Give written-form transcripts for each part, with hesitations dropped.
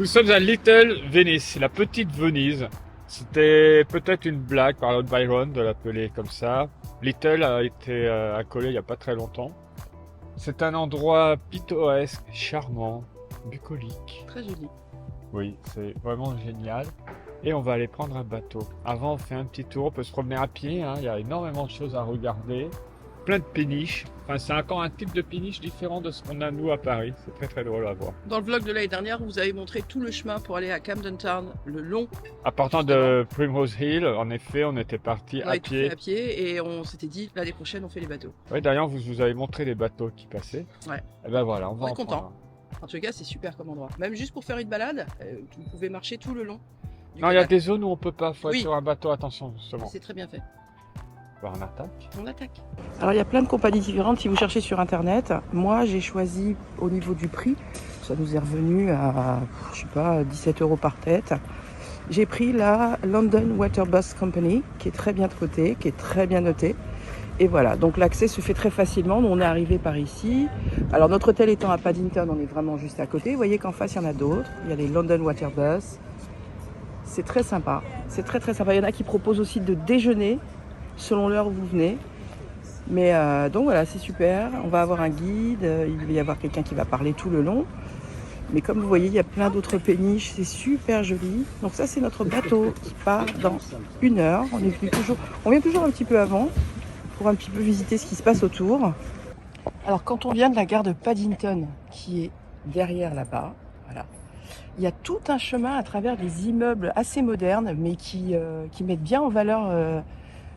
Nous sommes à Little Venice, la petite Venise. C'était peut-être une blague par Lord Byron de l'appeler comme ça. Little a été accolé il n'y a pas très longtemps. C'est un endroit pittoresque, charmant, bucolique. Très joli. Oui, c'est vraiment génial. Et on va aller prendre un bateau. Avant, on fait un petit tour, on peut se promener à pied, hein. Il y a énormément de choses à regarder. Plein de péniches. Enfin, c'est encore un type de péniche différent de ce qu'on a nous à Paris. C'est très très drôle à voir. Dans le vlog de l'année dernière, vous avez montré tout le chemin pour aller à Camden Town, le long. À partant de Primrose Hill, en effet, on était parti On à avait tout fait pied. à pied et on s'était dit l'année prochaine on fait les bateaux. Oui, d'ailleurs, vous avez montré les bateaux qui passaient. Ouais. Et ben voilà, on va On est en content. prendre En tout cas, c'est super comme endroit. Même juste pour faire une balade, vous pouvez marcher tout le long. un. Non, il y a des zones où on peut pas. Faut être Oui. sur un bateau, attention, justement. C'est très bien fait. Bah, on attaque. On attaque. Alors il y a plein de compagnies différentes si vous cherchez sur internet. Moi j'ai choisi au niveau du prix, ça nous est revenu à je sais pas 17 € par tête. J'ai pris la London Water Bus Company qui est très bien cotée, qui est très bien notée. Et voilà, donc l'accès se fait très facilement. Nous, on est arrivé par ici. Alors notre hôtel étant à Paddington, on est vraiment juste à côté. Vous voyez qu'en face il y en a d'autres. Il y a les London Water Bus. C'est très sympa. C'est très très sympa. Il y en a qui proposent aussi de déjeuner selon l'heure où vous venez. Mais donc voilà, c'est super. On va avoir un guide, il va y avoir quelqu'un qui va parler tout le long. Mais comme vous voyez, il y a plein d'autres péniches, c'est super joli. Donc ça, c'est notre bateau qui part dans 1 heure. On vient toujours un petit peu avant pour un petit peu visiter ce qui se passe autour. Alors quand on vient de la gare de Paddington, qui est derrière là-bas, voilà, il y a tout un chemin à travers des immeubles assez modernes, mais qui mettent bien en valeur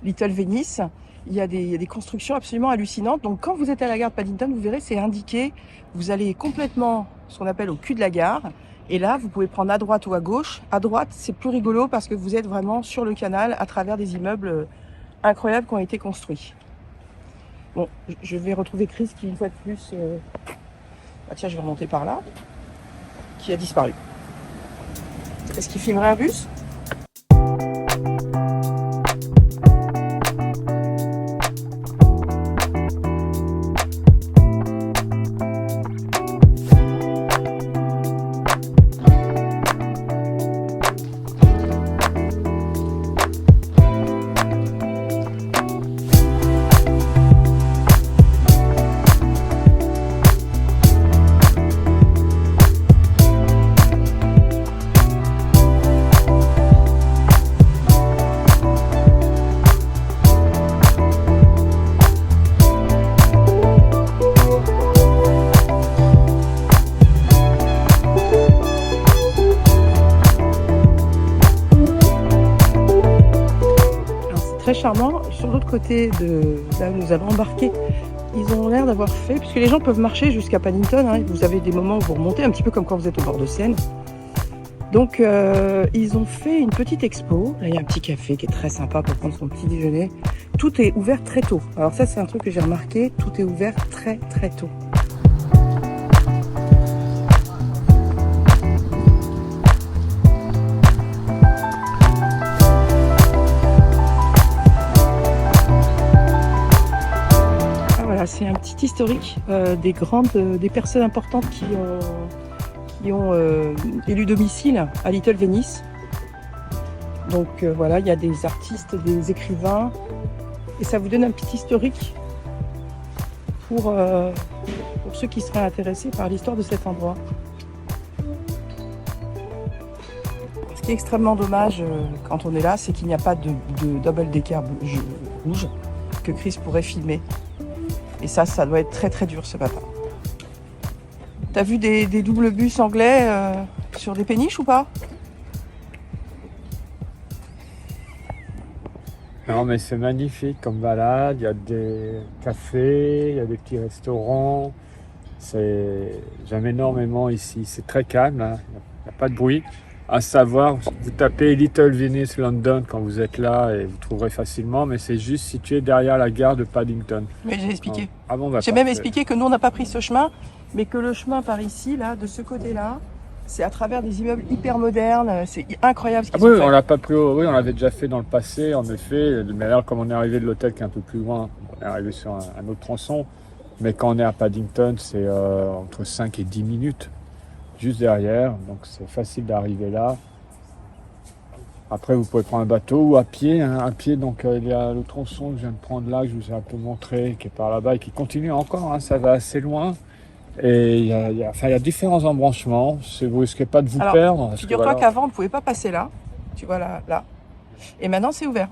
Little Venice. Il y a des constructions absolument hallucinantes. Donc quand vous êtes à la gare de Paddington, vous verrez, c'est indiqué. Vous allez complètement, ce qu'on appelle au cul de la gare. Et là, vous pouvez prendre à droite ou à gauche. À droite, c'est plus rigolo parce que vous êtes vraiment sur le canal à travers des immeubles incroyables qui ont été construits. Bon, je vais retrouver Chris qui, une fois de plus... Ah tiens, je vais remonter par là. Qui a disparu. Est-ce qu'il filmerait un bus ? Très charmant. Sur l'autre côté de là où nous allons embarquer, ils ont l'air d'avoir fait, puisque les gens peuvent marcher jusqu'à Paddington, hein, vous avez des moments où vous remontez, un petit peu comme quand vous êtes au bord de Seine. Donc ils ont fait une petite expo. Là il y a un petit café qui est très sympa pour prendre son petit déjeuner. Tout est ouvert très tôt. Alors ça c'est un truc que j'ai remarqué, tout est ouvert très très tôt. C'est un petit historique des personnes importantes qui ont élu domicile à Little Venice. Donc voilà, il y a des artistes, des écrivains, et ça vous donne un petit historique pour ceux qui seraient intéressés par l'histoire de cet endroit. Ce qui est extrêmement dommage quand on est là, c'est qu'il n'y a pas de double-decker rouge que Chris pourrait filmer. Et ça doit être très très dur ce matin. T'as vu des doubles bus anglais sur des péniches ou pas? Non, mais c'est magnifique comme balade. Il y a des cafés, il y a des petits restaurants. J'aime énormément ici. C'est très calme, hein. Il n'y a pas de bruit. À savoir, vous tapez Little Venice London quand vous êtes là et vous trouverez facilement, mais c'est juste situé derrière la gare de Paddington. Mais j'ai expliqué. Ah bon, bah, J'ai même expliqué que nous on n'a pas pris ce chemin, mais que le chemin par ici, là, de ce côté-là, c'est à travers des immeubles hyper modernes. C'est incroyable ce qu'ils ont oui, fait. on l'a pas pris. Oui, on l'avait déjà fait dans le passé, en effet. Mais alors, comme on est arrivé de l'hôtel qui est un peu plus loin, on est arrivé sur un autre tronçon. Mais quand on est à Paddington, c'est entre 5 et 10 minutes. juste derrière, donc c'est facile d'arriver là. Après, vous pouvez prendre un bateau ou à pied. Hein. À pied, donc il y a le tronçon que je viens de prendre là, que je vous ai un peu montré, qui est par là-bas et qui continue encore. Hein, ça va assez loin. Et il y a différents embranchements. Si vous risquez pas de vous perdre. Figure-toi qu'avant, on ne pouvait pas passer là. Tu vois là. Et maintenant, c'est ouvert.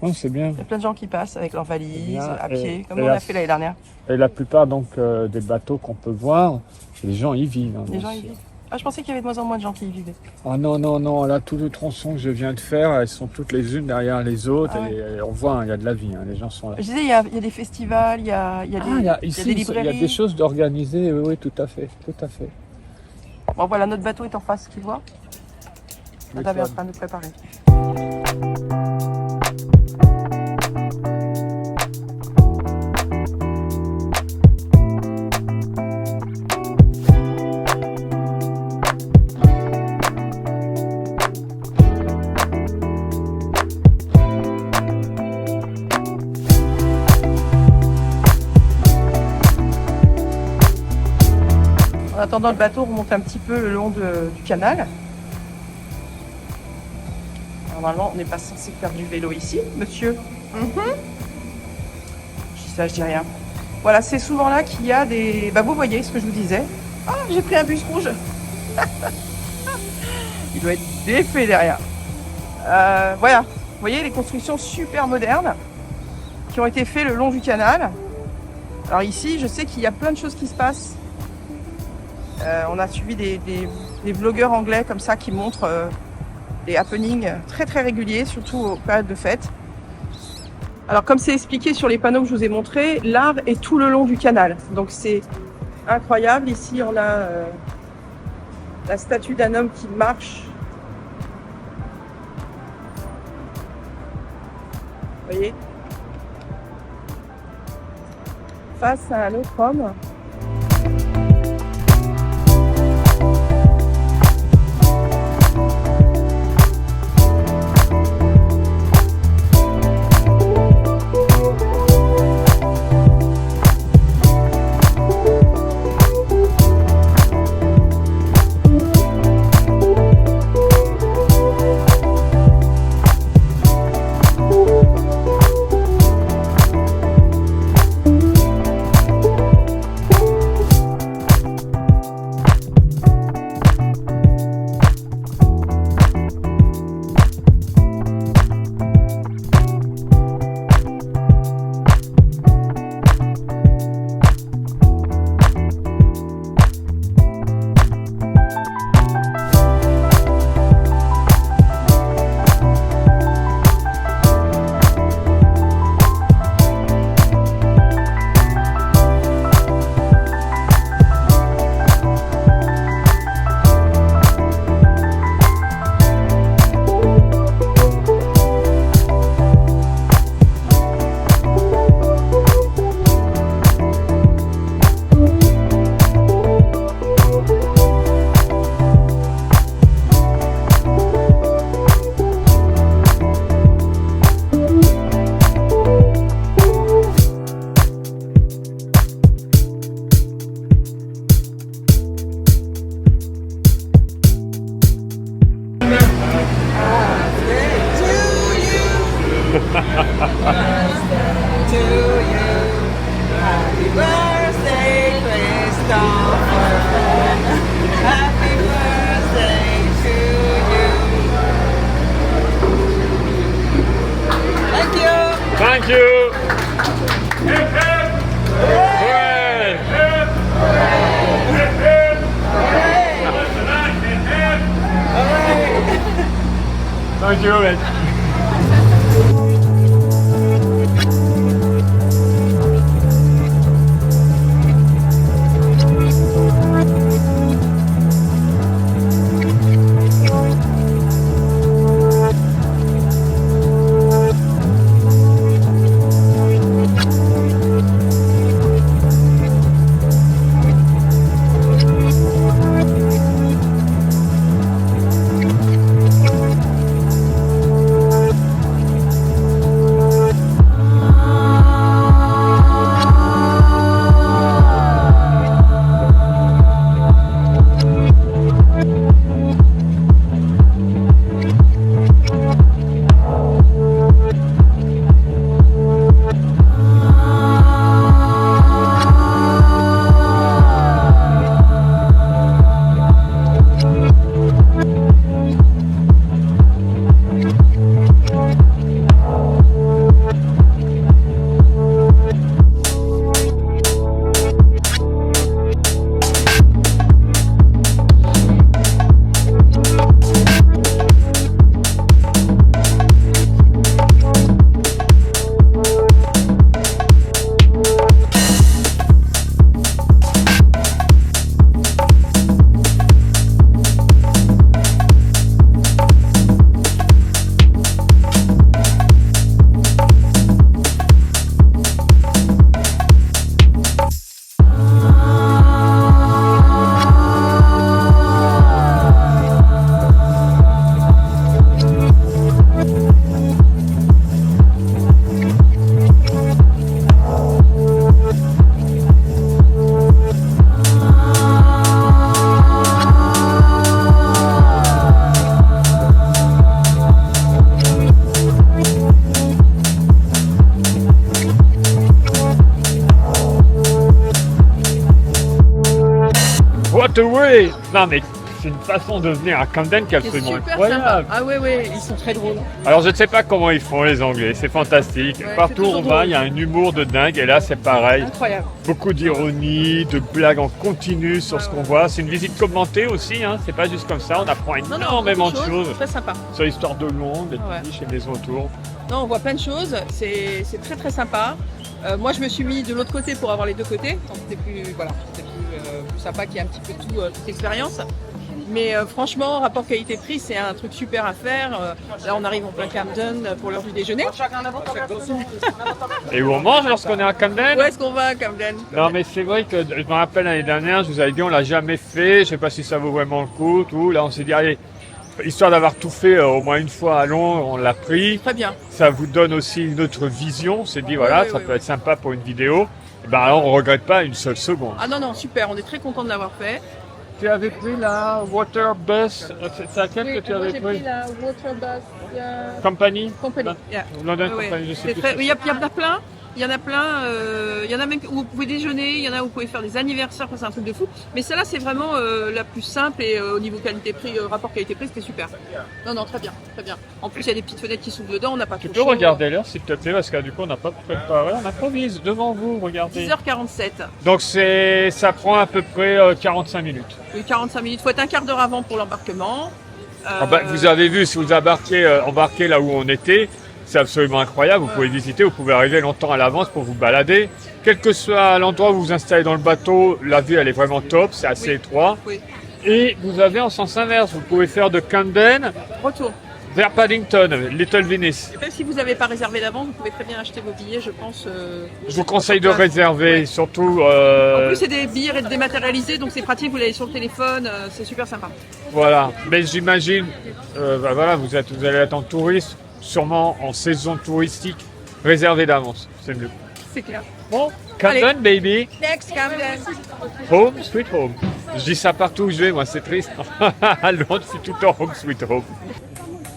Non, c'est bien. Il y a plein de gens qui passent avec leurs valises, à pied, comme et on a fait l'année dernière. Et la plupart donc des bateaux qu'on peut voir, les gens y vivent. Hein, les gens y vivent. Ah, je pensais qu'il y avait de moins en moins de gens qui y vivaient. Ah non, là, tout le tronçon que je viens de faire, elles sont toutes les unes derrière les autres. Ah ouais. Et on voit, il y a de la vie, hein, les gens sont là. Je disais, il y a des festivals, il y a des librairies. Il y a des choses d'organiser, oui, tout à fait. Bon, voilà, notre bateau est en face, tu vois. On est en train de préparer. En attendant, le bateau remonte un petit peu le long du canal. Normalement, on n'est pas censé faire du vélo ici, monsieur. Je dis ça, je dis rien. Voilà, c'est souvent là qu'il y a des... Bah, vous voyez ce que je vous disais. Ah, j'ai pris un bus rouge. Il doit être défait derrière. Voilà, vous voyez les constructions super modernes qui ont été faites le long du canal. Alors ici, je sais qu'il y a plein de choses qui se passent. On a suivi des vlogueurs anglais comme ça qui montrent des happenings très très réguliers, surtout aux périodes de fête. Alors comme c'est expliqué sur les panneaux que je vous ai montrés, l'art est tout le long du canal. Donc c'est incroyable. Ici on a la statue d'un homme qui marche. Vous voyez ? Face à un autre homme. Thank you. Hooray. Thank you, mate. Don't worry. Non mais c'est une façon de venir à Camden qui est C'est absolument super incroyable. sympa. Ah ouais, ils sont très drôles. Alors je ne sais pas comment ils font les Anglais, c'est fantastique. Ouais, c'est Partout où toujours on va, drôle. il y a un humour de dingue et là c'est pareil. Incroyable. Beaucoup d'ironie, de blagues en continu sur ce qu'on voit. C'est une visite commentée aussi, hein. C'est pas juste comme ça, on apprend Non, énormément de beaucoup choses Très sympa. sur l'histoire de Londres, des Ouais. petits chez les autour. Non, on voit plein de choses. C'est très très sympa. Moi, je me suis mis de l'autre côté pour avoir les deux côtés. Donc c'était plus plus sympa qu'il y ait un petit peu toute l'expérience. Mais franchement, rapport qualité-prix, c'est un truc super à faire. Là, on arrive en plein Camden pour l'heure du déjeuner. Et où on mange lorsqu'on est à Camden? Où est-ce qu'on va à Camden? Non mais c'est vrai que je me rappelle l'année dernière, je vous avais dit on l'a jamais fait, je sais pas si ça vaut vraiment le coup, tout. Là on s'est dit allez, histoire d'avoir tout fait au moins une fois à Londres, on l'a pris. Très bien. Ça vous donne aussi une autre vision, on s'est dit voilà, oui, ça oui, peut oui. être sympa pour une vidéo. Et ben alors on regrette pas une seule seconde. Ah non, super. On est très content de l'avoir fait. Tu avais pris la Water Bus, c'est laquelle que tu avais pris? la Waterbus Company? Company. Yeah. London Ouais, Company, je sais c'est plus. très- Il y en a plein. Il y en a plein. Il y en a même où vous pouvez déjeuner. Il y en a où vous pouvez faire des anniversaires. Enfin, c'est un truc de fou. Mais celle-là, c'est vraiment la plus simple et au niveau qualité-prix, rapport qualité-prix, c'était super. Non, très bien, très bien. En plus, il y a des petites fenêtres qui s'ouvrent dedans. On n'a pas Tu trop peux chaud. regarder l'heure s'il te plaît, parce que du coup on n'a pas préparé, on improvise devant vous, regardez. 10h47. Donc ça prend à peu près 45 minutes. Oui, 45 minutes. Il faut être un quart d'heure avant pour l'embarquement. Ah bah, vous avez vu, si vous embarquez là où on était, c'est absolument incroyable. Vous pouvez visiter, vous pouvez arriver longtemps à l'avance pour vous balader. Quel que soit l'endroit où vous vous installez dans le bateau, la vue elle est vraiment top, c'est assez Oui. étroit. Oui. Et vous avez en sens inverse, vous pouvez faire de Camden Retour. vers Paddington, Little Venice. Même si vous n'avez pas réservé d'avance, vous pouvez très bien acheter vos billets, je pense. Je vous conseille de réserver, Ouais. surtout. En plus, c'est des billets dématérialisés, donc c'est pratique, vous l'avez sur le téléphone, c'est super sympa. Voilà, mais j'imagine, voilà, vous allez être en touriste, sûrement en saison touristique, réservé d'avance, c'est mieux. C'est clair. Bon, Camden, baby, Next Camden. home, sweet home. Je dis ça partout où je vais, moi, c'est triste. À Londres, c'est tout le temps home, sweet home.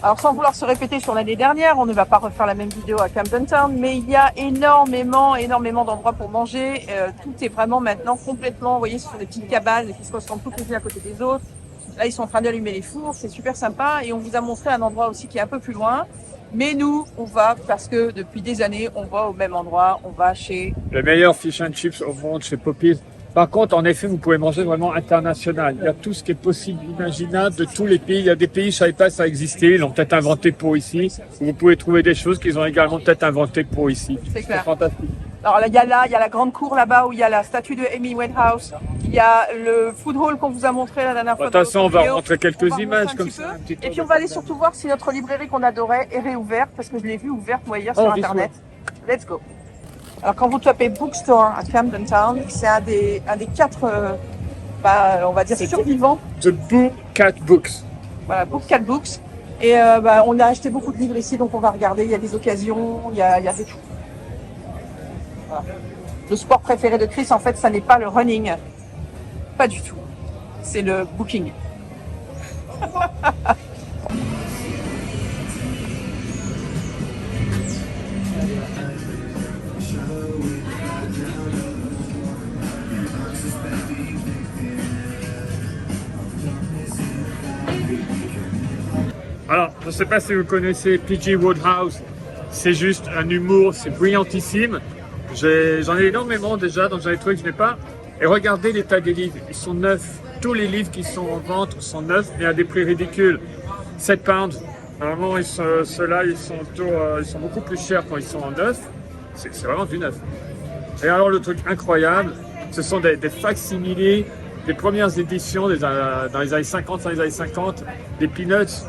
Alors sans vouloir se répéter sur l'année dernière, on ne va pas refaire la même vidéo à Camden Town, mais il y a énormément d'endroits pour manger. Tout est vraiment maintenant complètement, vous voyez, ce sont des petites cabanes qui se ressemblent toutes les unes à côté des autres. Là, ils sont en train d'allumer les fours, c'est super sympa. Et on vous a montré un endroit aussi qui est un peu plus loin. Mais nous, on va, parce que depuis des années, on va au même endroit, on va chez... Le meilleur fish and chips au monde chez Poppy's. Par contre, en effet, vous pouvez manger vraiment international. Il y a tout ce qui est possible, imaginable, de tous les pays. Il y a des pays, je ne savais pas que ça existait, ils l'ont peut-être inventé pour ici. Vous pouvez trouver des choses qu'ils ont également peut-être inventées pour ici. C'est clair. Fantastique. Alors là, il y a la grande cour là-bas où il y a la statue de Amy Winehouse. Il y a le food hall qu'on vous a montré la dernière fois. De toute façon, on va vidéo. montrer On quelques va images montrer un comme petit ça. peu. un petit Et tour puis on de va aller table. surtout voir si notre librairie qu'on adorait est réouverte, parce que je l'ai vue ouverte moi hier Oh, sur this internet. Let's go. Alors quand vous tapez bookstore à Camden Town, c'est un des 4, on va dire survivants. The Book Cat Books. Voilà, Book 4 Books. Et on a acheté beaucoup de livres ici, donc on va regarder. Il y a des occasions, il y a des tout. Voilà. Le sport préféré de Chris, en fait, ça n'est pas le running. Pas du tout. C'est le booking. Alors, je ne sais pas si vous connaissez P.G. Wodehouse. C'est juste un humour, c'est brillantissime. J'en ai énormément déjà, donc j'en ai trouvé que je n'ai pas. Et regardez l'état des livres, ils sont neufs. Tous les livres qui sont en vente sont neufs, mais à des prix ridicules. 7 pounds. Normalement, ceux-là, ils sont beaucoup plus chers quand ils sont en neuf. C'est vraiment du neuf. Et alors, le truc incroyable, ce sont des facsimilés des premières éditions dans les années 50, dans les années 50, des Peanuts.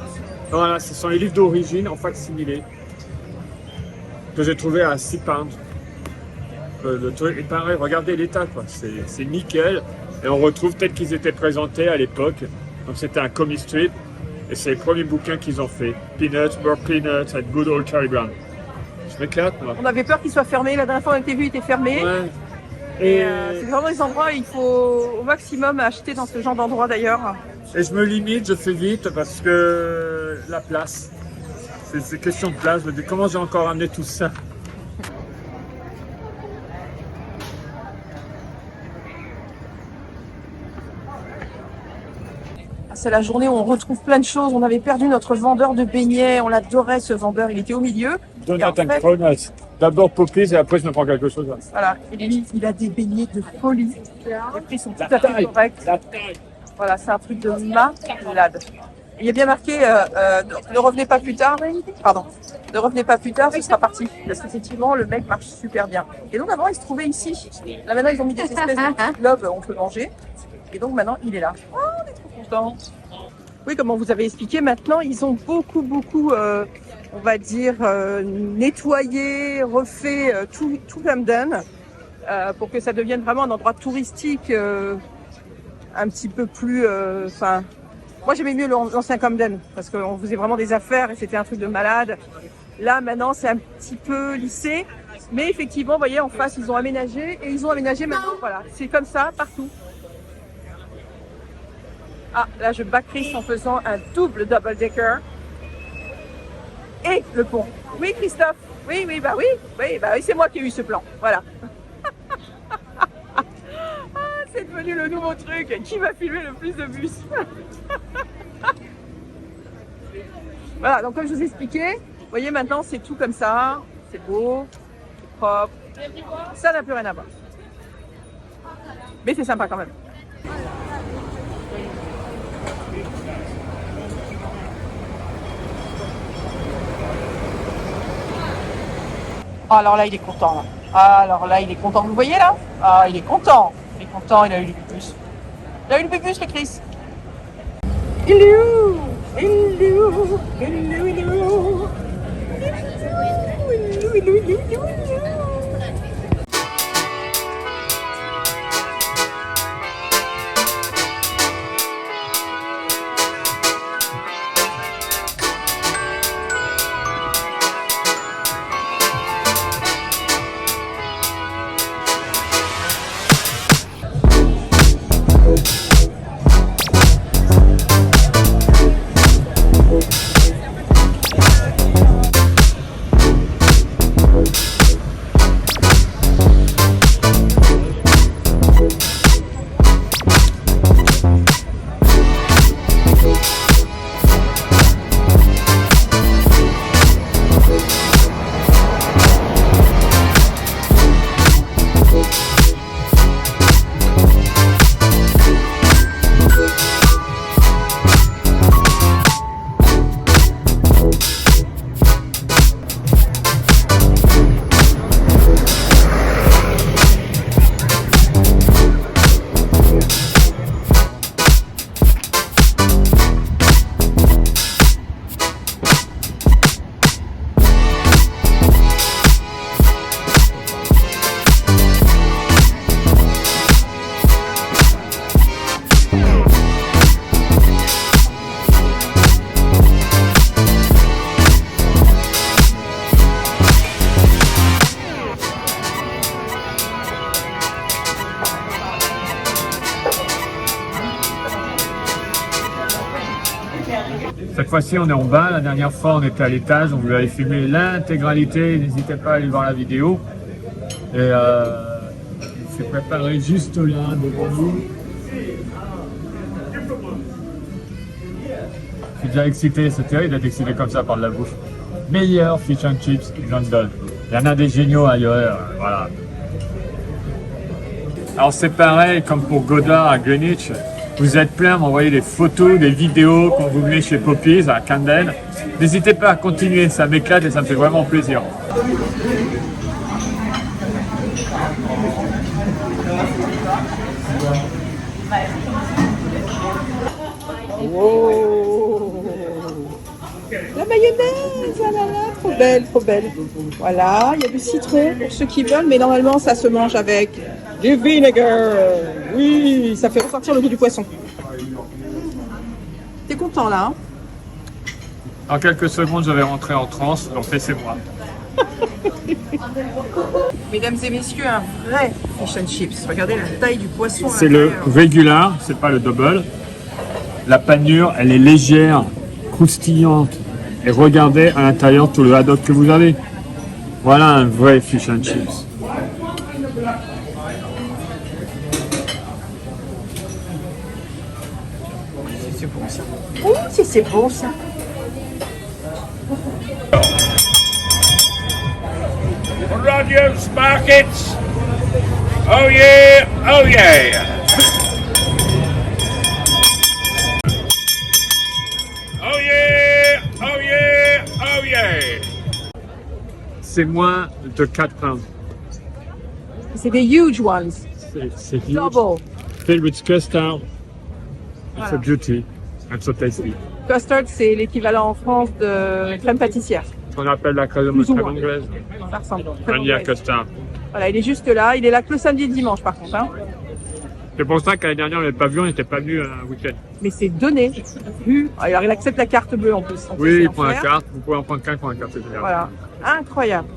Voilà, ce sont les livres d'origine en facsimilé que j'ai trouvé à 6 pounds. Le truc est pareil, regardez l'état, quoi. C'est nickel. Et on retrouve peut-être qu'ils étaient présentés à l'époque. Donc c'était un comic strip. Et c'est les premiers bouquins qu'ils ont fait. Peanuts, More Peanuts, and Good Old Charlie Brown. Je m'éclate, moi. On avait peur qu'il soit fermé. La dernière fois, on était vu, il était fermé. Ouais. Et c'est vraiment des endroits où il faut au maximum acheter dans ce genre d'endroit d'ailleurs. Et je me limite, je fais vite parce que la place. C'est question de place. Je me dis comment j'ai encore amené tout ça. c'est la journée où on retrouve plein de choses. On avait perdu notre vendeur de beignets, on l'adorait ce vendeur, il était au milieu. Jonathan Et en fait- Kronos. D'abord Poppies et après je me prends quelque chose. Voilà, et lui, il a des beignets de folie. Les prix sont tout à fait corrects. Voilà, c'est un truc de malade. Il est bien marqué, ne revenez pas plus tard. Pardon. Ne revenez pas plus tard, ce sera parti. Parce qu'effectivement, le mec marche super bien. Et donc avant, il se trouvait ici. Là maintenant, ils ont mis des espèces de petits globes, on peut manger. Et donc maintenant, il est là. Oh, on est trop contents. Oui, comme on vous avait expliqué, maintenant, ils ont beaucoup, on va dire, nettoyé, refait tout Camden pour que ça devienne vraiment un endroit touristique un petit peu plus... moi, j'aimais mieux l'ancien Camden parce qu'on faisait vraiment des affaires et c'était un truc de malade. Là, maintenant, c'est un petit peu lissé. Mais effectivement, vous voyez, en face, ils ont aménagé et ils ont aménagé maintenant. Voilà, c'est comme ça partout. Ah, là, je bats Chris en faisant un double decker. Et le pont. Oui, Christophe. Oui, c'est moi qui ai eu ce plan. Voilà. C'est devenu le nouveau truc. Qui va filmer le plus de bus? Voilà, donc comme je vous ai expliqué, vous voyez maintenant c'est tout comme ça. C'est beau, c'est propre. Ça n'a plus rien à voir. Mais c'est sympa quand même. Alors là, il est content. Là. Alors là, il est content. Vous voyez là? Ah, il est content. Il est content, il a eu le pupus. Il a eu le pupus, le Chris. Il est où? Il est où? Il est où? Il est où? Il est où? Cette fois-ci, on est en bas. La dernière fois, on était à l'étage. On vous avait filmé l'intégralité. N'hésitez pas à aller voir la vidéo. Et il s'est préparé juste là, devant nous. Je suis déjà excité. C'est terrible d'être excité comme ça par de la bouffe. Meilleur fish and chips London. Il y en a des géniaux ailleurs. Voilà. Alors c'est pareil comme pour Godard à Greenwich. Vous êtes plein à m'envoyer des photos, des vidéos quand vous venez chez Poppies à Camden. N'hésitez pas à continuer, ça m'éclate et ça me fait vraiment plaisir. Oh, la mayonnaise, ah là là, trop belle, trop belle. Voilà, il y a du citron pour ceux qui veulent, mais normalement ça se mange avec du vinaigre. Oui, ça fait ressortir le goût du poisson. T'es content là, hein? En quelques secondes, je vais rentrer en transe, donc laissez-moi. Mesdames et messieurs, un vrai fish and chips. Regardez la taille du poisson. à C'est le l'intérieur. regular, c'est pas le double. La panure, elle est légère, croustillante. Et regardez à l'intérieur tout le haddock que vous avez. Voilà un vrai fish and chips. c'est bon ça. Oh, si c'est bon ça. Rogers Markets. Oh yeah, oh yeah. Oh yeah, oh yeah, oh yeah. C'est moins de 4 pounds. C'est des huge ones. C'est huge. Double. Filled with custard. It's Voilà. a beauty. And so tasty. Custard, c'est l'équivalent en France de crème pâtissière. Ce qu'on appelle la crème Plus ou moins. anglaise. Ça ressemble. Crème Vanilla anglaise. custard. Voilà, il est juste là. Il est là que le samedi et le dimanche, par contre. Hein. C'est pour ça qu'année dernière, on n'avait pas vu, on n'était pas venu un week-end. Mais c'est donné. Vu. Alors, il accepte la carte bleue en plus. Oui, il il prend la carte. Vous pouvez en prendre qu'un pour la carte générale. Voilà. Incroyable.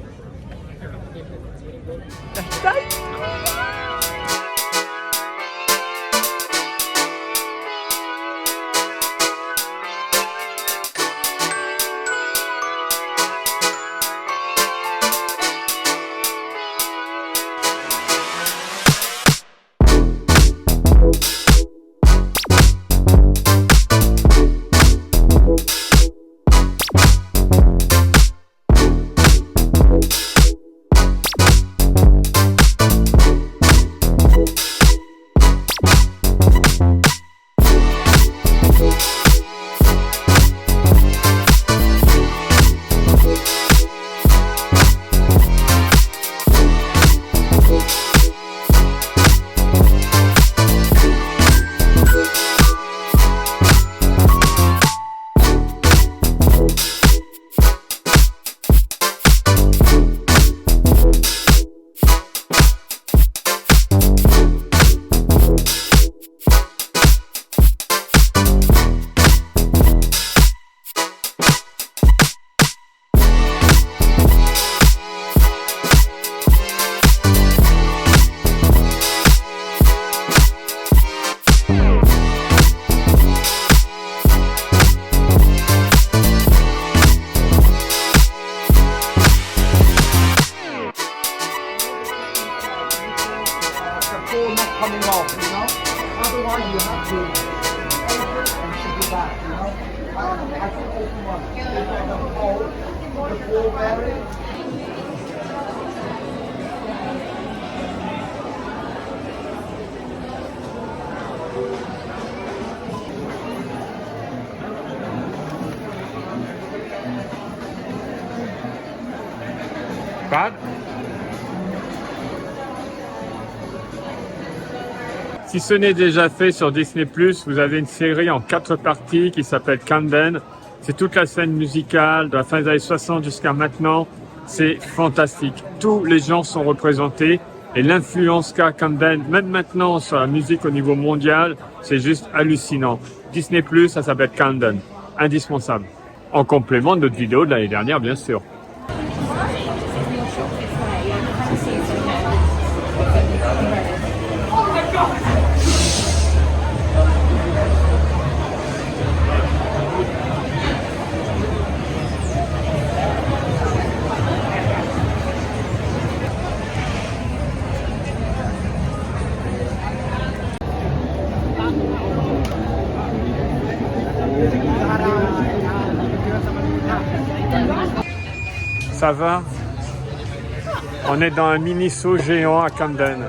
Bad. Si ce n'est déjà fait sur Disney+, vous avez une série en 4 parties qui s'appelle Camden. C'est toute la scène musicale de la fin des années 60 jusqu'à maintenant. C'est fantastique. Tous les genres sont représentés et l'influence qu'a Camden, même maintenant sur la musique au niveau mondial, c'est juste hallucinant. Disney+, ça s'appelle Camden. Indispensable. En complément de notre vidéo de l'année dernière, bien sûr. Ça va? On est dans un mini-saut géant à Camden.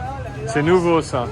C'est nouveau ça.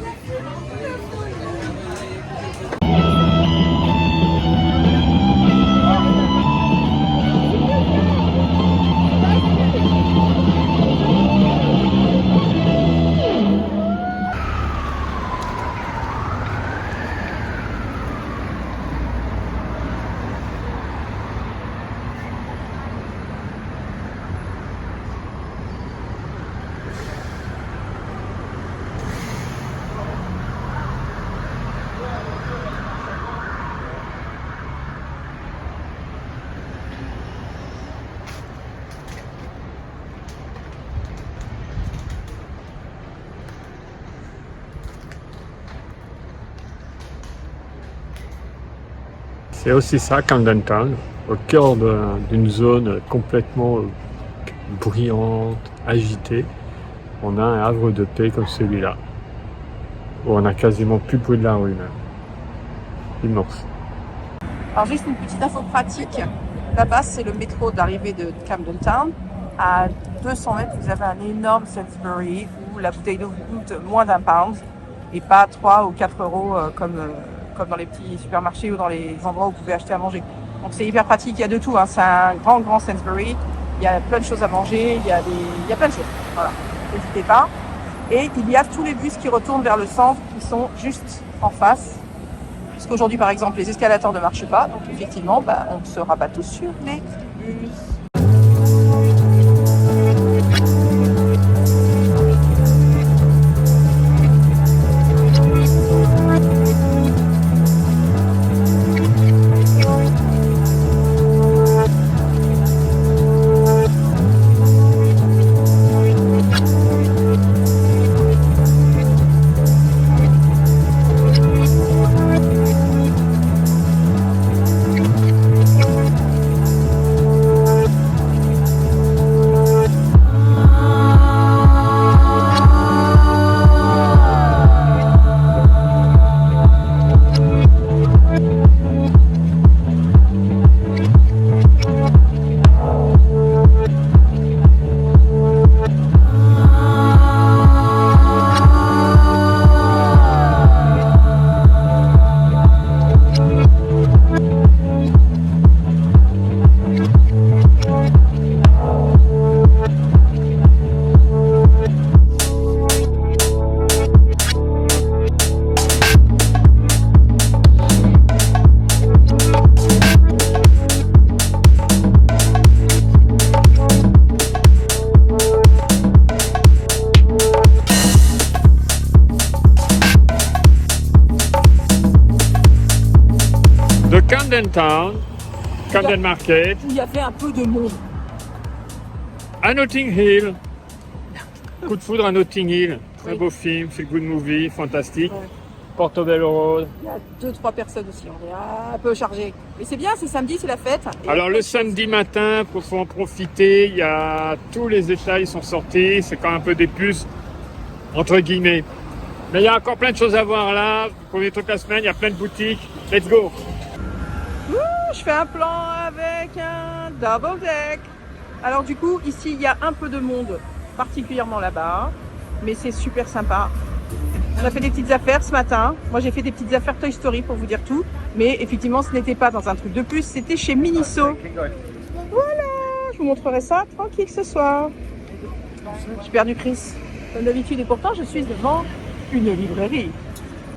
C'est aussi ça, Camden Town, au cœur d'une zone complètement bruyante, agitée. On a un havre de paix comme celui-là, où on a quasiment plus de bruit de la rue même. Immense. Alors juste une petite info pratique. Là-bas, c'est le métro d'arrivée de Camden Town. À 200 mètres, vous avez un énorme Sainsbury où la bouteille d'eau vous coûte moins d'1 pound et pas 3 ou 4 euros comme dans les petits supermarchés ou dans les endroits où vous pouvez acheter à manger. Donc c'est hyper pratique, il y a de tout. Hein. C'est un grand Sainsbury. Il y a plein de choses à manger, il y a plein de choses. Voilà, n'hésitez pas. Et il y a tous les bus qui retournent vers le centre qui sont juste en face. Parce qu'aujourd'hui, par exemple, les escalators ne marchent pas. Donc effectivement, on se rabat tous sur les bus. De Camden Town, Camden Market, Il y avait un peu de monde. à Notting Hill. Coup de foudre à Notting Hill. Très beau film, feel good movie, fantastique. Ouais. Portobello Road. Il y a 2-3 personnes aussi. On est un peu chargé. Mais c'est bien, c'est samedi, c'est la fête. Et Alors le samedi matin, il faut en profiter, il y a tous les détails sont sortis, c'est quand même un peu des puces, entre guillemets. Mais il y a encore plein de choses à voir là, premier truc la semaine, il y a plein de boutiques, let's go. je fais un plan avec un double deck. Alors du coup, ici, il y a un peu de monde, particulièrement là-bas. Mais c'est super sympa. On a fait des petites affaires ce matin. Moi, j'ai fait des petites affaires Toy Story pour vous dire tout. Mais effectivement, ce n'était pas dans un truc de plus, c'était chez Miniso. Voilà, je vous montrerai ça tranquille ce soir. J'ai perdu Chris, comme d'habitude. Et pourtant, je suis devant une librairie.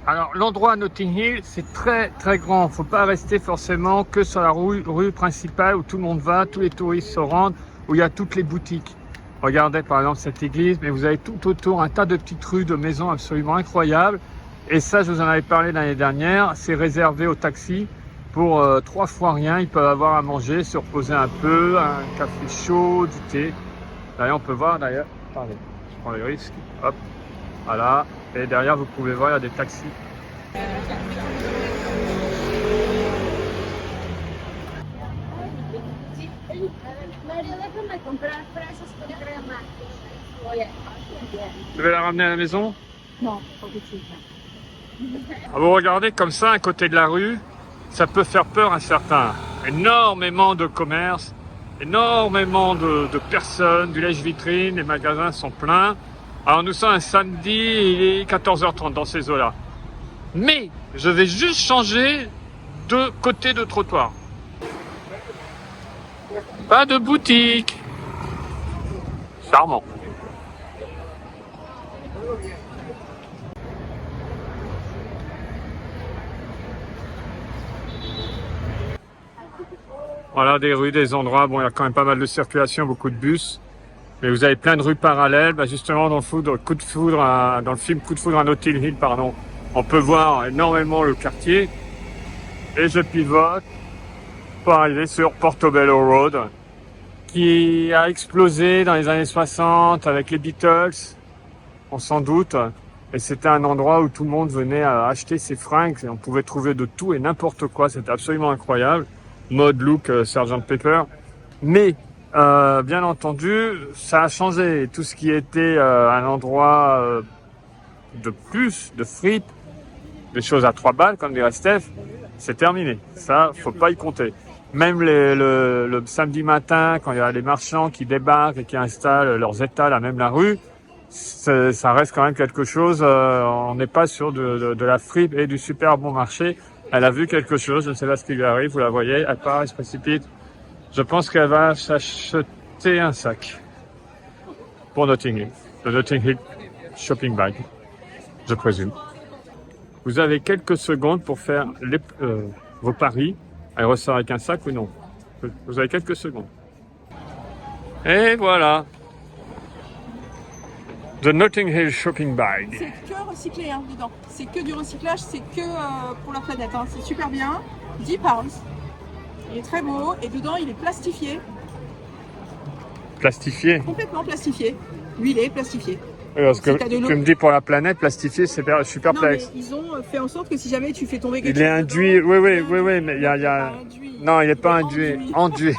Alors l'endroit à Notting Hill, c'est très très grand, faut pas rester forcément que sur la rue principale où tout le monde va, tous les touristes se rendent, où il y a toutes les boutiques. Regardez par exemple cette église, mais vous avez tout autour un tas de petites rues, de maisons absolument incroyables. Et ça, je vous en avais parlé l'année dernière, c'est réservé aux taxis pour 3 fois rien. Ils peuvent avoir à manger, se reposer un peu, un café chaud, du thé. D'ailleurs, on peut voir d'ailleurs, attendez, je prends les risques, hop, voilà. Et derrière, vous pouvez voir, il y a des taxis. Mario, déjame comprar fresas con crema. Oye, Tu veux la ramener à la maison? no, poquitito. Ah, vous regardez comme ça, à côté de la rue, ça peut faire peur à certains. Énormément de commerce, énormément de personnes, du lèche-vitrine, les magasins sont pleins. Alors nous sommes un samedi, il est 14h30 dans ces eaux-là. Mais je vais juste changer de côté de trottoir. Pas de boutique. Charmant. Voilà des rues, des endroits. Bon, il y a quand même pas mal de circulation, beaucoup de bus. Mais vous avez plein de rues parallèles. Justement, dans le film Coup de foudre à Notting Hill, pardon, on peut voir énormément le quartier. Et je pivote pour arriver sur Portobello Road, qui a explosé dans les années 60 avec les Beatles, on s'en doute. Et c'était un endroit où tout le monde venait acheter ses fringues. Et on pouvait trouver de tout et n'importe quoi. C'était absolument incroyable. Mode, look, Sgt Pepper. Mais bien entendu, ça a changé. Tout ce qui était un endroit de plus, de frites, des choses à 3 balles, comme dirait Steph, c'est terminé. Ça, faut pas y compter. Même le samedi matin, quand il y a les marchands qui débarquent et qui installent leurs étals à même la rue, ça reste quand même quelque chose. On n'est pas sur de la fripe et du super bon marché. Elle a vu quelque chose, je ne sais pas ce qui lui arrive, vous la voyez, elle part, elle se précipite. Je pense qu'elle va s'acheter un sac pour Notting Hill. Le Notting Hill Shopping Bag, je présume. Vous avez quelques secondes pour faire vos paris. Elle ressort avec un sac ou non? Vous avez quelques secondes. Et voilà. The Notting Hill Shopping Bag. C'est que recyclé hein, dedans. C'est que du recyclage, c'est que pour la planète. Hein. C'est super bien. 10 pounds. Il est très beau et dedans il est plastifié. Plastifié? Complètement plastifié. Huilé, plastifié. Parce que tu me dis pour la planète, plastifié, c'est super Non, complexe. mais ils ont fait en sorte que si jamais tu fais tomber quelque Il est chose induit, dedans, oui, mais il y a... Non, il n'est pas induit. Enduit.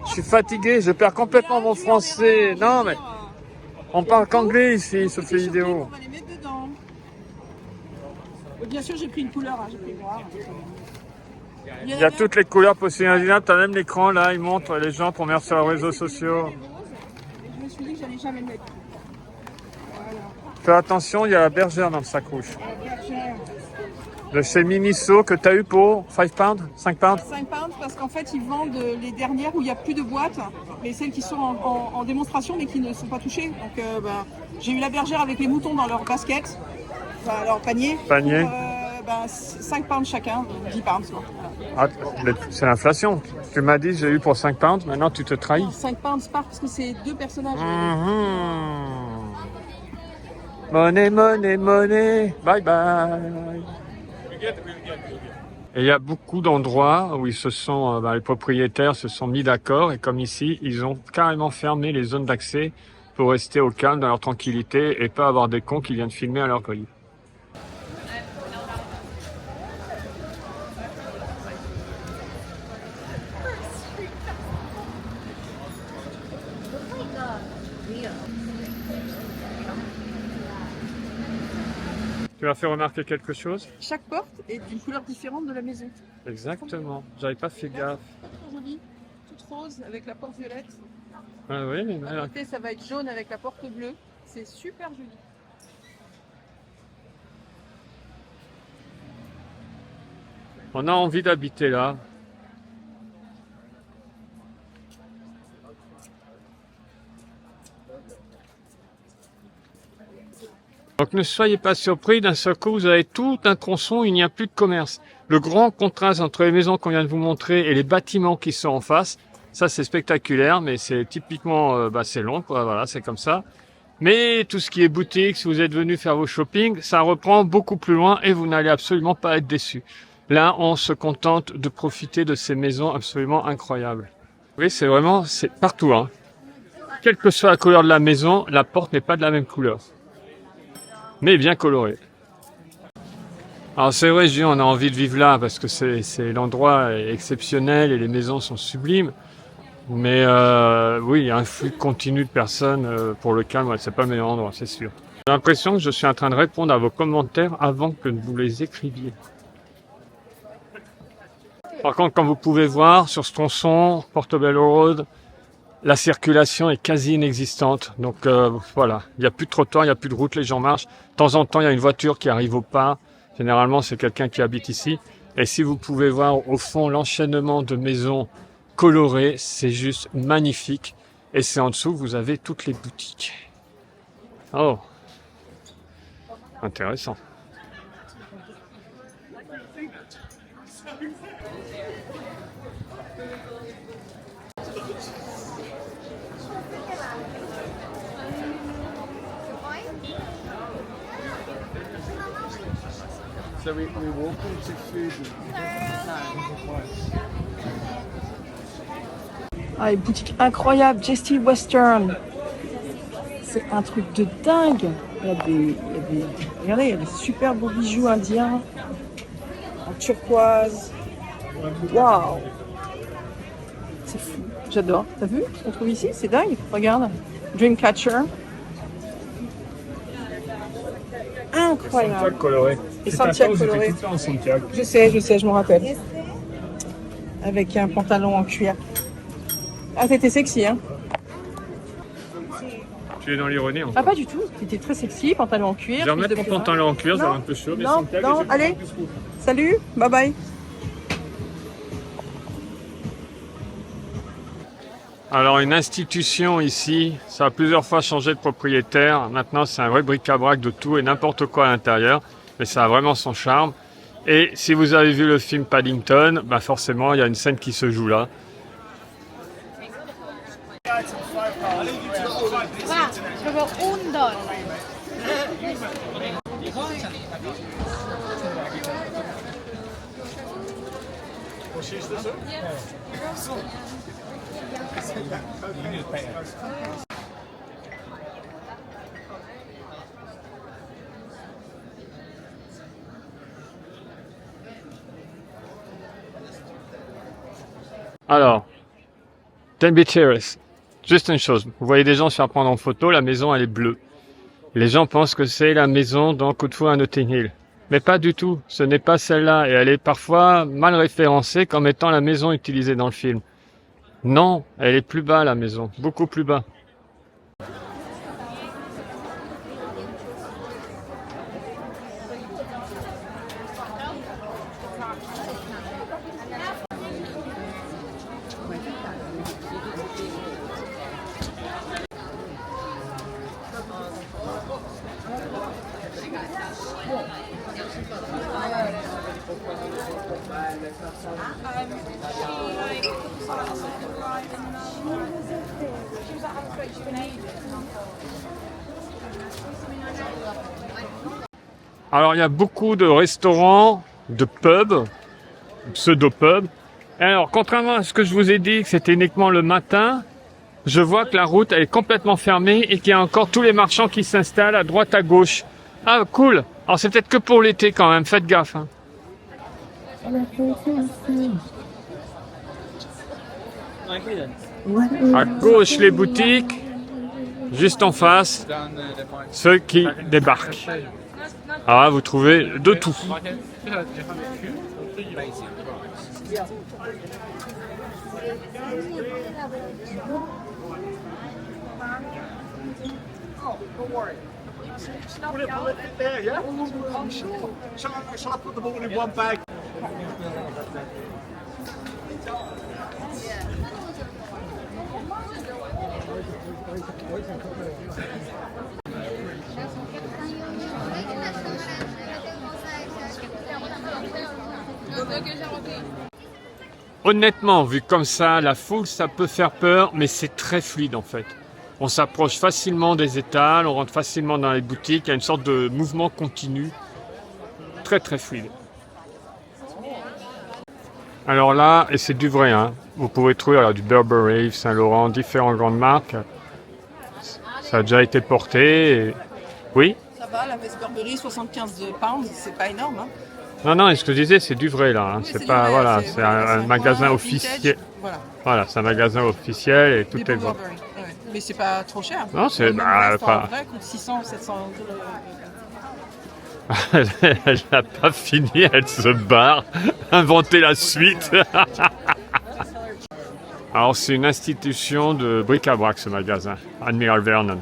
Je suis fatigué, je perds complètement mon français. Non, mais on parle qu'anglais ici, sur ces vidéos. On va les mettre dedans. Et bien sûr, j'ai pris une couleur, hein, j'ai pris le noir. Il y a toutes les couleurs possibles. Tu as même l'écran là, il montre les gens pour mettre sur les réseaux sociaux. Et je me suis dit que j'allais jamais le mettre. Fais attention, il y a la bergère dans le sac rouge. De chez Miniso que tu as eu pour 5 pounds 5 pounds 5 pounds parce qu'en fait ils vendent les dernières où il n'y a plus de boîte, mais celles qui sont en démonstration mais qui ne sont pas touchées. Donc j'ai eu la bergère avec les moutons dans leur basket, enfin, leur panier. Panier. Pour, 5 pounds chacun, 10 pounds. Quoi. Ah, c'est l'inflation. Tu m'as dit j'ai eu pour 5 pounds, maintenant tu te trahis. 5 pounds par parce que c'est 2 personnages. Money, money, money, bye bye. Et il y a beaucoup d'endroits où ils se sont, les propriétaires se sont mis d'accord et comme ici, ils ont carrément fermé les zones d'accès pour rester au calme, dans leur tranquillité et pas avoir des cons qui viennent filmer à leur grille. Tu m'as fait remarquer quelque chose? Chaque porte est d'une couleur différente de la maison. Exactement, j'avais pas fait gaffe. Trop jolie, toute rose avec la porte violette. Ah oui, mais À côté, ça va être jaune avec la porte bleue. C'est super joli. on a envie d'habiter là. Donc ne soyez pas surpris, d'un seul coup vous avez tout un tronçon, il n'y a plus de commerce. Le grand contraste entre les maisons qu'on vient de vous montrer et les bâtiments qui sont en face, ça c'est spectaculaire, mais c'est typiquement, c'est long, quoi, voilà, c'est comme ça. Mais tout ce qui est boutique, si vous êtes venu faire vos shopping, ça reprend beaucoup plus loin et vous n'allez absolument pas être déçus. Là, on se contente de profiter de ces maisons absolument incroyables. Oui, c'est partout, hein. Quelle que soit la couleur de la maison, la porte n'est pas de la même couleur, mais bien colorée. Alors c'est vrai, on a envie de vivre là parce que c'est l'endroit est exceptionnel et les maisons sont sublimes. Mais oui, il y a un flux continu de personnes pour le calme, ouais, c'est pas le meilleur endroit, c'est sûr. J'ai l'impression que je suis en train de répondre à vos commentaires avant que vous les écriviez. Par contre, comme vous pouvez voir, sur ce tronçon, Portobello Road, la circulation est quasi inexistante. Donc voilà, il n'y a plus de trottoir, il n'y a plus de route, les gens marchent. De temps en temps, il y a une voiture qui arrive au pas. Généralement, c'est quelqu'un qui habite ici. Et si vous pouvez voir au fond l'enchaînement de maisons colorées, c'est juste magnifique. Et c'est en dessous, vous avez toutes les boutiques. Oh, intéressant. So we walk into food. Ah, une boutique incroyable, Jesty Western. C'est un truc de dingue. Regardez, il y a des super beaux bijoux indiens en turquoise. Waouh, c'est fou. J'adore. T'as vu ce qu'on trouve ici? C'est dingue. Regarde, Dreamcatcher. incroyable. Santiago coloré. Et C'est un Santiago temps où j'étais coloré. tout le temps en Santiago. Je sais, je me rappelle. Avec un pantalon en cuir. Ah, t'étais sexy, hein? Tu es dans l'ironie en fait. Ah, pas du tout. T'étais très sexy, pantalon en cuir. Je vais remettre mon plus de pantalon en cuir, ça Non, va un peu chaud, mais non, Santiago, non, j'ai pas allez. plus chaud. Salut, bye bye. Alors une institution ici, ça a plusieurs fois changé de propriétaire. Maintenant c'est un vrai bric-à-brac de tout et n'importe quoi à l'intérieur. Mais ça a vraiment son charme. Et si vous avez vu le film Paddington, bah forcément il y a une scène qui se joue là. Va, je veux $1. Alors, Tenby Terrace. Juste une chose, vous voyez des gens se faire prendre en photo, la maison elle est bleue. Les gens pensent que c'est la maison dans Coup de fou à Notting Hill. Mais pas du tout, ce n'est pas celle-là et elle est parfois mal référencée comme étant la maison utilisée dans le film. Non, elle est plus bas la maison, beaucoup plus bas. Alors il y a beaucoup de restaurants, de pubs, pseudo-pubs. Alors contrairement à ce que je vous ai dit que c'était uniquement le matin, je vois que la route elle est complètement fermée et qu'il y a encore tous les marchands qui s'installent à droite à gauche. Ah cool. Alors c'est peut-être que pour l'été quand même, faites gaffe. Hein. À gauche les boutiques, juste en face, ceux qui débarquent. Ah, vous trouvez de tout. Honnêtement, vu comme ça, la foule, ça peut faire peur, mais c'est très fluide en fait. On s'approche facilement des étals, on rentre facilement dans les boutiques, il y a une sorte de mouvement continu, très très fluide. Alors là, et c'est du vrai, hein, vous pouvez trouver alors, du Burberry, Saint Laurent, différentes grandes marques. Ça a déjà été porté. Et... Oui? Ça va, la veste Burberry, 75 pounds, c'est pas énorme. Hein. Non, et ce que je disais, c'est du vrai là. Hein. Oui, c'est pas, voilà, c'est un magasin officiel. Voilà, C'est un magasin officiel et tout est bon. Ouais. Mais c'est pas trop cher. Non, c'est pas. pas. Vrai, coûte 600, 700 €. Elle n'a pas fini, elle se barre. Inventer la suite. Alors, c'est une institution de bric-à-brac ce magasin, Admiral Vernon.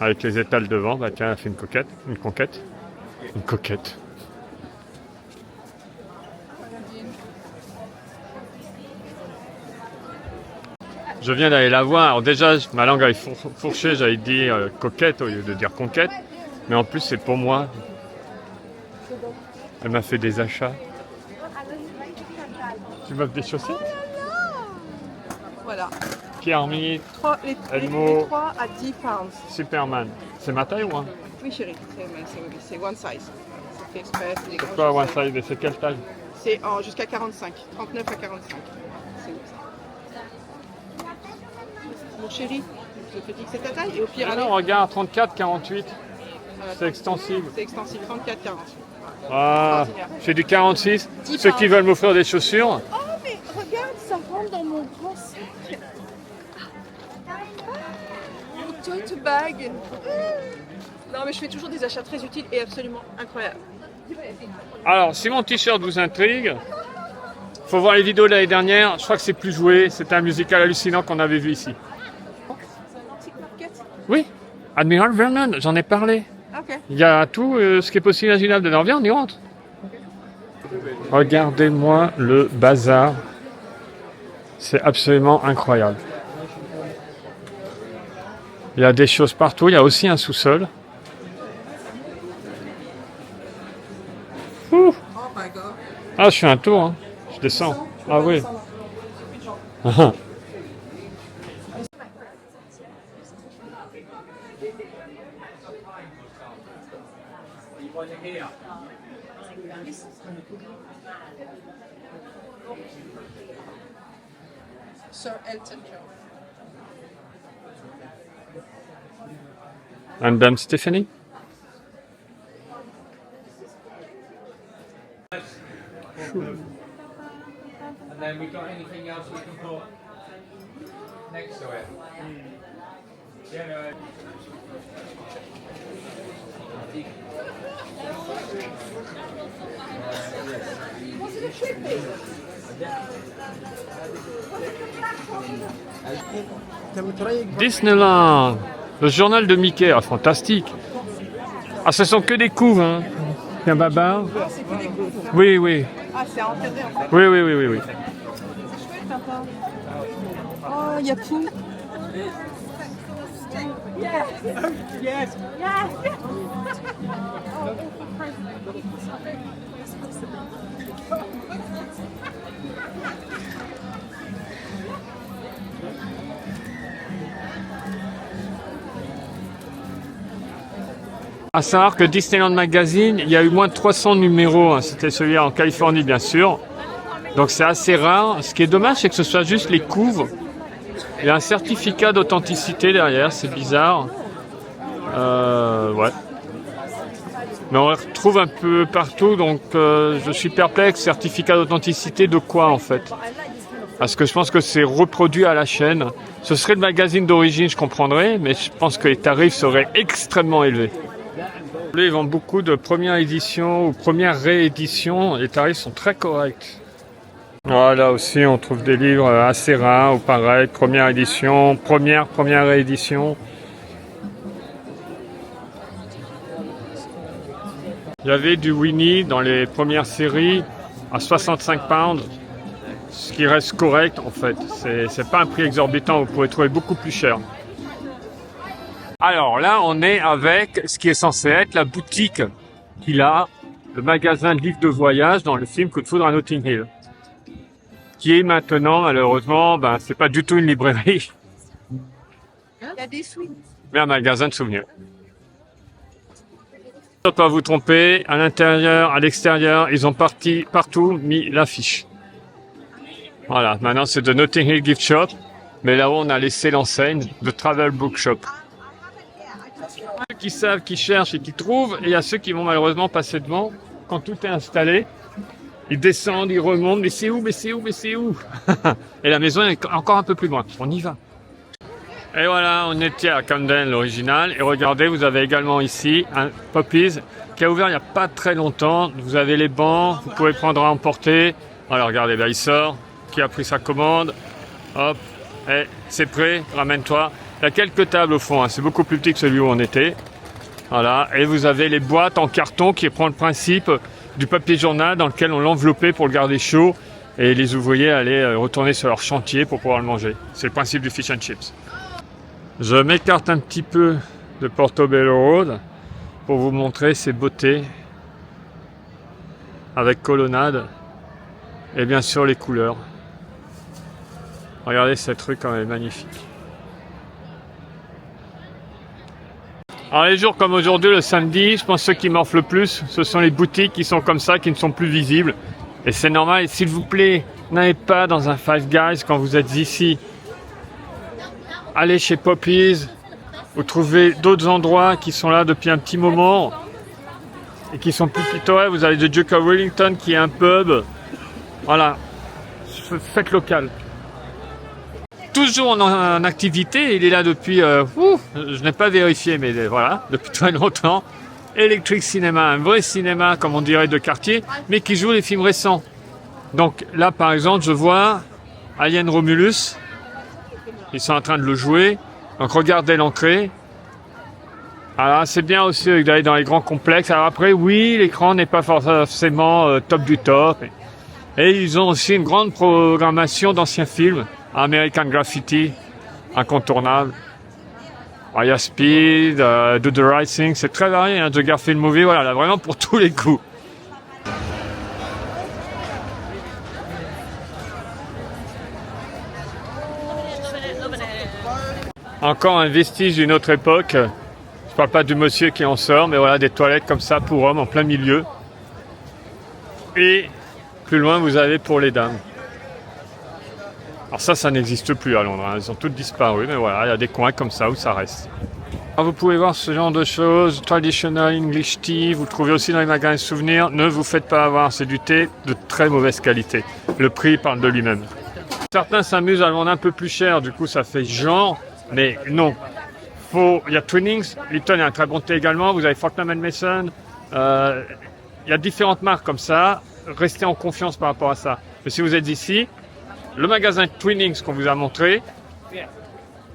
Avec les étals devant, bah tiens, elle a fait une coquette. Une coquette. Je viens d'aller la voir. Alors déjà, ma langue avait fourché, j'avais dit coquette au lieu de dire conquête. Mais en plus, c'est pour moi. Elle m'a fait des achats. Tu m'offres des chaussettes? Voilà. Pierre-Mille, Les Elmo, 3 à 10 pounds. Superman. C'est ma taille ou moi? Oui, chérie, c'est one size. C'est fait exprès, c'est des Pourquoi grands one chaussettes. size? C'est quelle taille? C'est jusqu'à 45, 39 à 45. C'est où ça? Mon chéri, je te dis que c'est ta taille et au pire, Ah allez, non, regarde, 34, 48. voilà, C'est extensible. c'est extensible, 34, 40. Ah, j'ai du 46. 10 Ceux qui pounds. veulent m'offrir des chaussures. Oh, mais regarde, ça rentre dans mon grand sac. Mon tote bag. Non, mais je fais toujours des achats très utiles et absolument incroyables. Alors, si mon t-shirt vous intrigue, faut voir les vidéos de l'année dernière. Je crois que c'est plus joué. C'était un musical hallucinant qu'on avait vu ici. Oui, Admiral Vernon, j'en ai parlé. Ok. Il y a tout ce qui est possible et imaginable dedans. Viens, on y rentre. Regardez-moi le bazar. C'est absolument incroyable. Il y a des choses partout. Il y a aussi un sous-sol. Ouh. Ah, je fais un tour. Hein. Je descends. Ah oui. Sir Elton John. And then Stephanie. And then we got anything else we can put next to it? Yeah, no. Disneyland, le journal de Mickey, ah, fantastique. Ah, ce sont que des couves, hein. Tiens, Baba. Oui, oui. Ah, c'est encadré en fait. Oui, oui, oui, oui, oui. C'est chouette, papa. Oh, il y a tout. À savoir que Disneyland Magazine, il y a eu moins de 300 numéros. Hein. C'était celui en Californie, bien sûr. Donc c'est assez rare. Ce qui est dommage, c'est que ce soit juste les couves. Il y a un certificat d'authenticité derrière, c'est bizarre. Ouais. Mais on les retrouve un peu partout, donc je suis perplexe. Certificat d'authenticité de quoi, en fait? Parce que je pense que c'est reproduit à la chaîne. Ce serait le magazine d'origine, je comprendrais, mais je pense que les tarifs seraient extrêmement élevés. Ils vendent beaucoup de première édition ou première réédition. Les tarifs sont très corrects. Là aussi, on trouve des livres assez rares ou pareil, première édition, première réédition. Il y avait du Winnie dans les premières séries à 65 pounds, ce qui reste correct en fait. C'est pas un prix exorbitant, vous pouvez trouver beaucoup plus cher. Alors là, on est avec ce qui est censé être la boutique qu'il a, le magasin de livres de voyage dans le film Coup de foudre à Notting Hill. Qui est maintenant, malheureusement, c'est pas du tout une librairie. Il y a des sweets. Mais un magasin de souvenirs. Ne pas vous tromper, à l'intérieur, à l'extérieur, ils ont partout mis l'affiche. Voilà, maintenant c'est de Notting Hill Gift Shop, mais là-haut on a laissé l'enseigne de Travel Bookshop. Ceux qui savent, qui cherchent et qui trouvent, et il y a ceux qui vont malheureusement passer devant, quand tout est installé, ils descendent, ils remontent, mais c'est où, mais c'est où, mais c'est où? Et la maison est encore un peu plus loin, on y va. Et voilà, on était à Camden, l'original, et regardez, vous avez également ici un Poppies qui a ouvert il n'y a pas très longtemps. Vous avez les bancs, vous pouvez prendre à emporter. Alors regardez, là il sort, qui a pris sa commande, hop, et c'est prêt, ramène-toi. Il y a quelques tables au fond, hein. C'est beaucoup plus petit que celui où on était. Voilà, et vous avez les boîtes en carton qui prend le principe du papier journal dans lequel on l'enveloppait pour le garder chaud et les ouvriers allaient retourner sur leur chantier pour pouvoir le manger. C'est le principe du fish and chips. Je m'écarte un petit peu de Portobello Road pour vous montrer ces beautés avec colonnade et bien sûr les couleurs. Regardez cette rue comme elle est magnifique. Alors les jours comme aujourd'hui, le samedi, je pense que ceux qui morflent le plus, ce sont les boutiques qui sont comme ça, qui ne sont plus visibles. Et c'est normal, et s'il vous plaît, n'allez pas dans un Five Guys quand vous êtes ici. Allez chez Poppies, vous trouvez d'autres endroits qui sont là depuis un petit moment et qui sont plus pittoresques. Vous avez The Duke of Wellington qui est un pub. Voilà, faites local. toujours en activité. Il est là depuis, je n'ai pas vérifié, mais voilà, depuis très longtemps. Electric Cinema, un vrai cinéma, comme on dirait, de quartier, mais qui joue les films récents. Donc là, par exemple, je vois Alien Romulus. Ils sont en train de le jouer. Donc regardez l'entrée. Alors c'est bien aussi d'aller dans les grands complexes. Alors après, oui, l'écran n'est pas forcément top du top. Et ils ont aussi une grande programmation d'anciens films. American Graffiti, incontournable. Alors, il y a Speed, Do the Right Thing, c'est très varié, hein, The Garfield Movie, voilà, là, vraiment pour tous les coups. Encore un vestige d'une autre époque. Je parle pas du monsieur qui en sort, mais voilà, des toilettes comme ça pour hommes en plein milieu. Et plus loin, vous avez pour les dames. Alors ça n'existe plus à Londres, hein. Elles ont toutes disparu, mais voilà, il y a des coins comme ça où ça reste. Alors vous pouvez voir ce genre de choses, traditional English tea, vous le trouvez aussi dans les magasins de souvenirs. Ne vous faites pas avoir, c'est du thé de très mauvaise qualité. Le prix parle de lui-même. Certains s'amusent à le vendre un peu plus cher, du coup ça fait genre, mais non. Il y a Twinings, Lipton est un très bon thé également, vous avez Fortnum & Mason, il y a différentes marques comme ça, restez en confiance par rapport à ça. Mais si vous êtes ici, le magasin Twinings qu'on vous a montré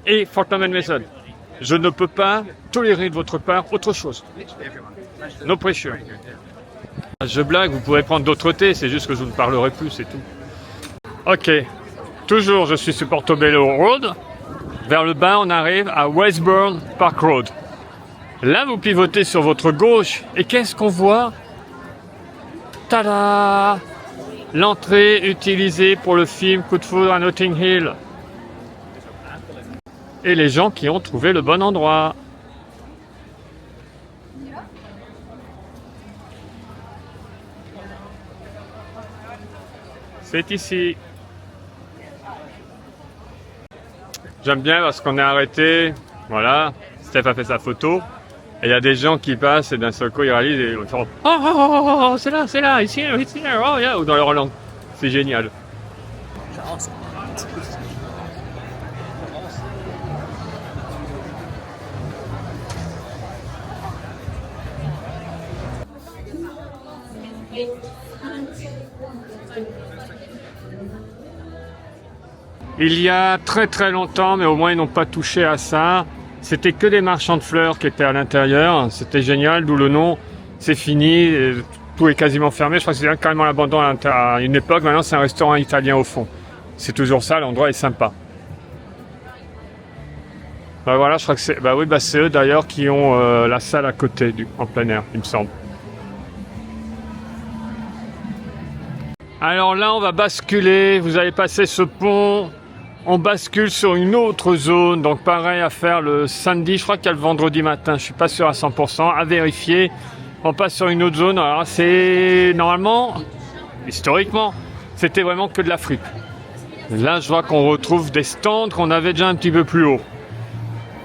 et Fortnum & Mason. Je ne peux pas tolérer de votre part autre chose. No pressure. Je blague, vous pourrez prendre d'autres thés, c'est juste que je vous ne parlerai plus, c'est tout. Ok, toujours je suis sur Portobello Road. Vers le bas, on arrive à Westbourne Park Road. Là, vous pivotez sur votre gauche et qu'est-ce qu'on voit? Tada! L'entrée utilisée pour le film Coup de foudre à Notting Hill. Et les gens qui ont trouvé le bon endroit. C'est ici. J'aime bien parce qu'on est arrêté. Voilà, Steph a fait sa photo. Et il y a des gens qui passent et d'un seul coup ils réalisent et ils font oh, c'est là, ici, oh yeah, ou dans leur langue. C'est génial. Il y a très très longtemps, mais au moins ils n'ont pas touché à ça. C'était que des marchands de fleurs qui étaient à l'intérieur. C'était génial, d'où le nom. C'est fini, tout est quasiment fermé. Je crois que c'est carrément l'abandon à une époque. Maintenant, c'est un restaurant italien au fond. C'est toujours ça, l'endroit est sympa. Bah voilà, je crois que c'est... Bah oui, bah c'est eux d'ailleurs qui ont la salle à côté, en plein air, il me semble. Alors là, on va basculer. Vous allez passer ce pont. On bascule sur une autre zone, donc pareil à faire le samedi, je crois qu'il y a le vendredi matin, je suis pas sûr à 100%, à vérifier. On passe sur une autre zone, alors c'est normalement, historiquement, c'était vraiment que de la fripe. Là, je vois qu'on retrouve des stands qu'on avait déjà un petit peu plus haut.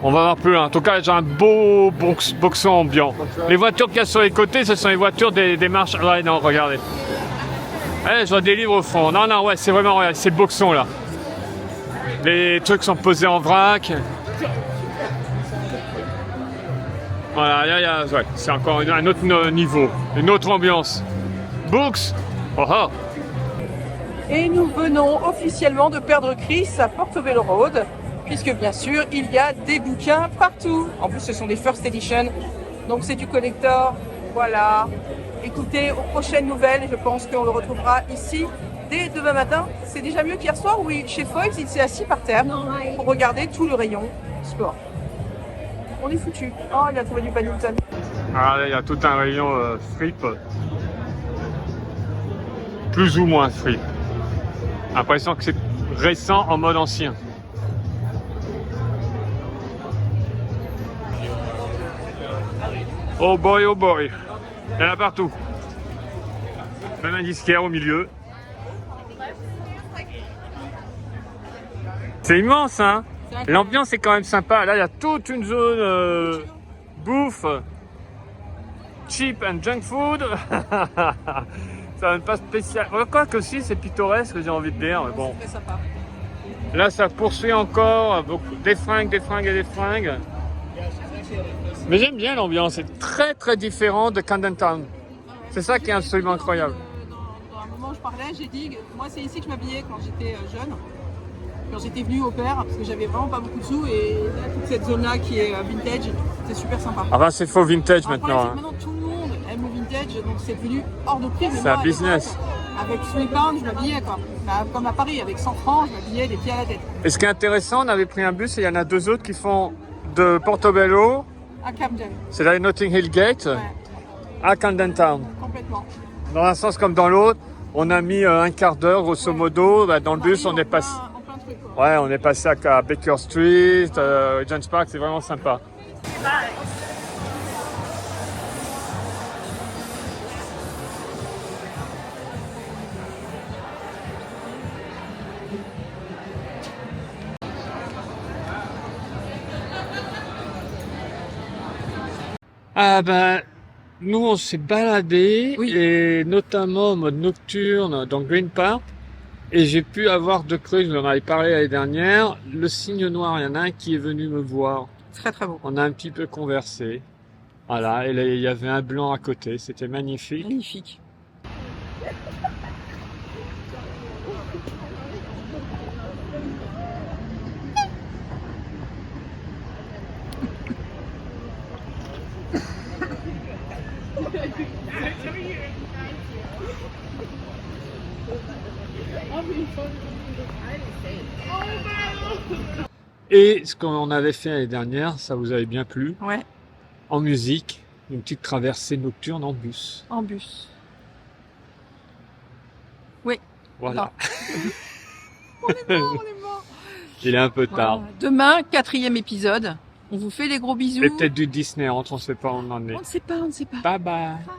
On va voir plus loin. En tout cas, il y a déjà un beau boxon ambiant. Les voitures qu'il y a sur les côtés, ce sont les voitures des marches. Ouais, non, regardez. Ouais, je vois des livres au fond. Non, non, ouais, c'est vraiment, ouais, c'est le boxon là. Les trucs sont posés en vrac. Voilà, ouais, c'est encore un autre niveau, une autre ambiance. Books. Oh, oh. Et nous venons officiellement de perdre Chris à Portobello Road, puisque bien sûr, il y a des bouquins partout. En plus, ce sont des First Edition, donc c'est du collector. Voilà. Écoutez, aux prochaines nouvelles, je pense qu'on le retrouvera ici dès demain matin. C'est déjà mieux qu'hier soir où chez Foyles, il s'est assis par terre pour regarder tout le rayon sport. On est foutu. Oh, il a trouvé du badminton. Ah, là, il y a tout un rayon fripe. Plus ou moins fripe. L'impression que c'est récent en mode ancien. Oh boy, oh boy. Il y en a partout. Même un disquaire au milieu. C'est immense, hein. L'ambiance est quand même sympa. Là, il y a toute une zone bouffe, cheap and junk food. Ça n'est pas spécial. Quoi que si, c'est pittoresque, j'ai envie de dire. Mais bon. C'est très sympa. Là, ça poursuit encore, beaucoup, des fringues et des fringues. Mais j'aime bien l'ambiance, c'est très très différent de Camden Town. C'est ça qui est absolument incroyable. Dans un moment où je parlais, j'ai dit, moi c'est ici que je m'habillais quand j'étais jeune, quand j'étais venue au père, parce que j'avais vraiment pas beaucoup de sous, et là, toute cette zone-là qui est vintage, c'est super sympa. Enfin, c'est faux vintage Alors, maintenant. c'est que maintenant tout le monde aime le vintage, donc c'est devenu hors de prix. Mais C'est moi, un à business. l'époque, avec 3 pounds, je m'habillais quoi. Comme à Paris, avec 100 francs, je m'habillais des pieds à la tête. Et ce qui est intéressant, on avait pris un bus et il y en a 2 autres qui font de Portobello, À Camden, c'est là Notting Hill Gate, ouais, à Camden Town. complètement. Dans un sens comme dans l'autre, on a mis un quart d'heure grosso modo. Bah, dans le bus, on est passé. En plein truc quoi. Ouais, on est passé à Baker Street, Regent's Park, c'est vraiment sympa. Ah ben, nous on s'est baladé Oui. et notamment en mode nocturne dans Green Park et j'ai pu avoir 2 creux, je vous en avais parlé l'année dernière. Le cygne noir, il y en a un qui est venu me voir. Très très beau. On a un petit peu conversé. Voilà, et là, il y avait un blanc à côté, c'était magnifique. Magnifique. Et ce qu'on avait fait l'année dernière, ça vous avait bien plu, Ouais, en musique, une petite traversée nocturne en bus. en bus. Voilà. On est mort. Il est un peu tard. Voilà. Demain, 4e épisode. On vous fait des gros bisous. Et peut-être du Disney, on ne sait pas où on en est. On ne sait pas, on ne sait pas. Bye bye. Bye.